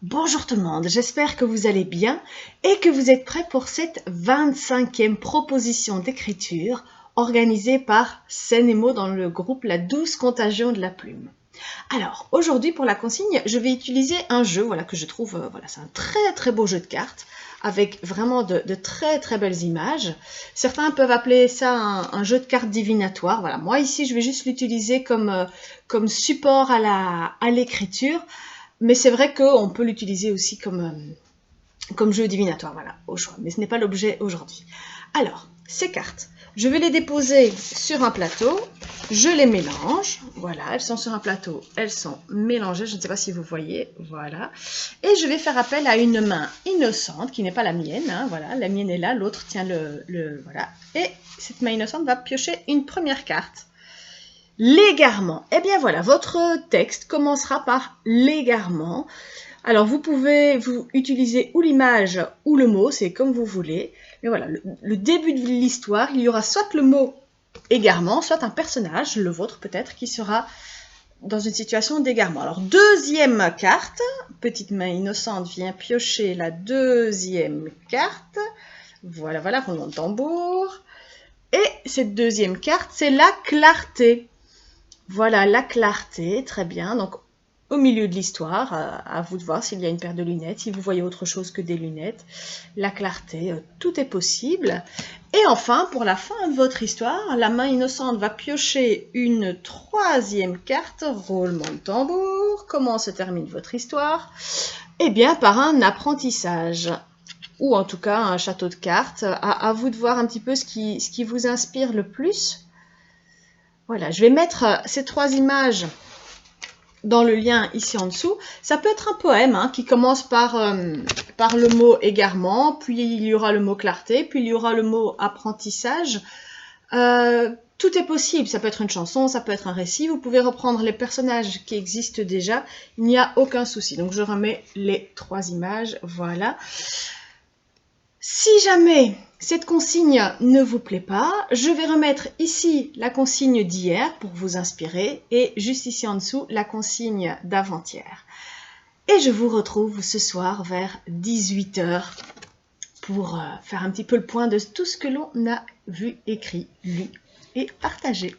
Bonjour tout le monde, j'espère que vous allez bien et que vous êtes prêts pour cette 25e proposition d'écriture organisée par Seine & Mots dans le groupe La Douce Contagion de la Plume. Alors, aujourd'hui pour la consigne, je vais utiliser un jeu que je trouve, c'est un très beau jeu de cartes avec vraiment de très belles images. Certains peuvent appeler ça un jeu de cartes divinatoire. Voilà, moi ici je vais juste l'utiliser comme support à l'écriture. Mais c'est vrai qu'on peut l'utiliser aussi comme jeu divinatoire, voilà, au choix. Mais ce n'est pas l'objet aujourd'hui. Alors, ces cartes, je vais les déposer sur un plateau. Je les mélange. Voilà, elles sont sur un plateau. Elles sont mélangées. Je ne sais pas si vous voyez. Voilà. Et je vais faire appel à une main innocente, qui n'est pas la mienne. Hein, voilà, la mienne est là. L'autre tient voilà. Et cette main innocente va piocher une première carte. L'égarement. Eh bien voilà, votre texte commencera par l'égarement. Alors vous pouvez utiliser ou l'image ou le mot, c'est comme vous voulez. Mais voilà, le début de l'histoire, il y aura soit le mot égarement, soit un personnage, le vôtre peut-être, qui sera dans une situation d'égarement. Alors deuxième carte, petite main innocente vient piocher la deuxième carte. Voilà, roulement de tambour. Et cette deuxième carte, c'est la clarté. Voilà, la clarté, très bien. Donc, au milieu de l'histoire, à vous de voir s'il y a une paire de lunettes, si vous voyez autre chose que des lunettes. La clarté, tout est possible. Et enfin, pour la fin de votre histoire, la main innocente va piocher une troisième carte, roulement de tambour. Comment se termine votre histoire? Eh bien, par un apprentissage. Ou en tout cas, un château de cartes. À vous de voir un petit peu ce qui vous inspire le plus. Voilà, je vais mettre ces trois images dans le lien ici en dessous. Ça peut être un poème qui commence par le mot égarement, puis il y aura le mot clarté, puis il y aura le mot apprentissage. Tout est possible, ça peut être une chanson, ça peut être un récit, vous pouvez reprendre les personnages qui existent déjà, il n'y a aucun souci. Donc je remets les trois images, voilà. Si jamais cette consigne ne vous plaît pas, je vais remettre ici la consigne d'hier pour vous inspirer et juste ici en dessous la consigne d'avant-hier. Et je vous retrouve ce soir vers 18 h pour faire un petit peu le point de tout ce que l'on a vu, écrit, lu et partagé.